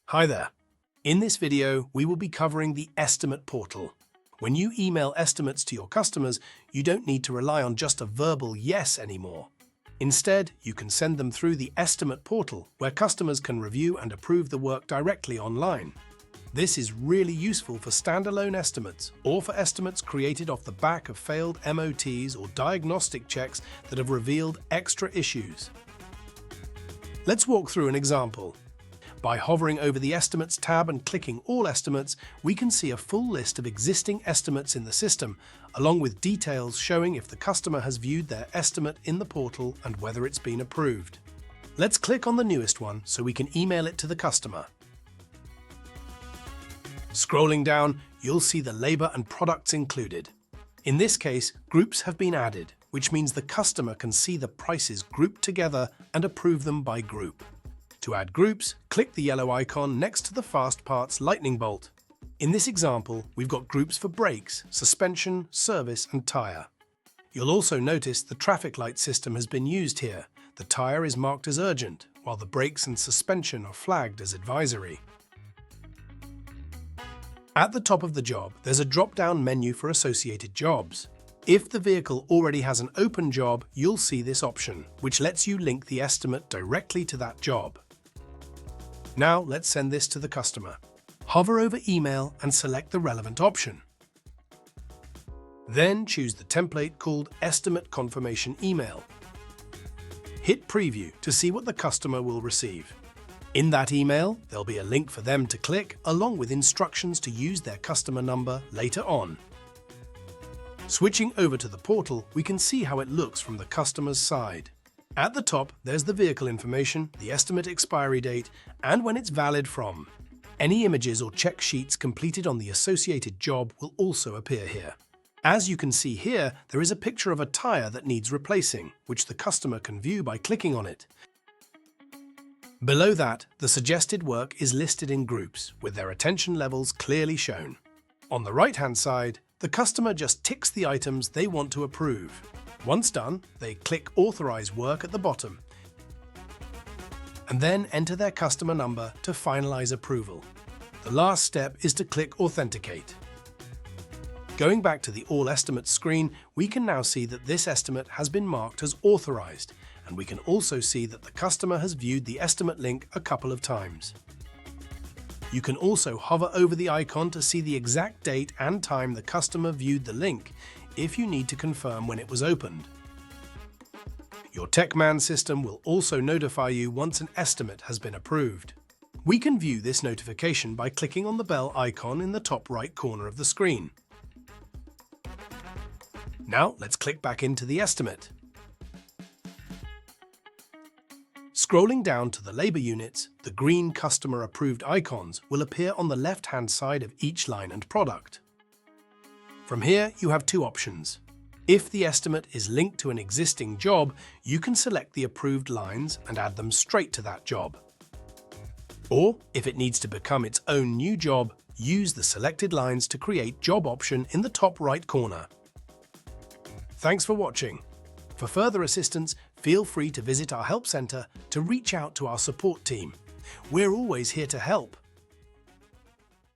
Hi there. In this video, we will be covering the estimate portal. When you email estimates to your customers, you don't need to rely on just a verbal yes anymore. Instead, you can send them through the estimate portal, where customers can review and approve the work directly online. This is really useful for standalone estimates or for estimates created off the back of failed MOTs or diagnostic checks that have revealed extra issues. Let's walk through an example. By hovering over the Estimates tab and clicking All Estimates, we can see a full list of existing estimates in the system, along with details showing if the customer has viewed their estimate in the portal and whether it's been approved. Let's click on the newest one so we can email it to the customer. Scrolling down, you'll see the labor and products included. In this case, groups have been added, which means the customer can see the prices grouped together and approve them by group. To add groups, click the yellow icon next to the Fast Parts lightning bolt. In this example, we've got groups for brakes, suspension, service, and tyre. You'll also notice the traffic light system has been used here. The tyre is marked as urgent, while the brakes and suspension are flagged as advisory. At the top of the job, there's a drop-down menu for associated jobs. If the vehicle already has an open job, you'll see this option, which lets you link the estimate directly to that job. Now let's send this to the customer. Hover over Email and select the relevant option. Then choose the template called Estimate Confirmation Email. Hit Preview to see what the customer will receive. In that email, there'll be a link for them to click, along with instructions to use their customer number later on. Switching over to the portal, we can see how it looks from the customer's side. At the top, there's the vehicle information, the estimate expiry date, and when it's valid from. Any images or check sheets completed on the associated job will also appear here. As you can see here, there is a picture of a tyre that needs replacing, which the customer can view by clicking on it. Below that, the suggested work is listed in groups, with their attention levels clearly shown. On the right-hand side, the customer just ticks the items they want to approve. Once done, they click Authorize Work at the bottom and then enter their customer number to finalize approval. The last step is to click Authenticate. Going back to the All Estimates screen, we can now see that this estimate has been marked as authorized, and we can also see that the customer has viewed the estimate link a couple of times. You can also hover over the icon to see the exact date and time the customer viewed the link, if you need to confirm when it was opened. Your TechMan system will also notify you once an estimate has been approved. We can view this notification by clicking on the bell icon in the top right corner of the screen. Now let's click back into the estimate. Scrolling down to the labor units, the green customer approved icons will appear on the left-hand side of each line and product. From here, you have two options. If the estimate is linked to an existing job, you can select the approved lines and add them straight to that job. Or, if it needs to become its own new job, use the selected lines to create job option in the top right corner. Thanks for watching. For further assistance, feel free to visit our help center to reach out to our support team. We're always here to help.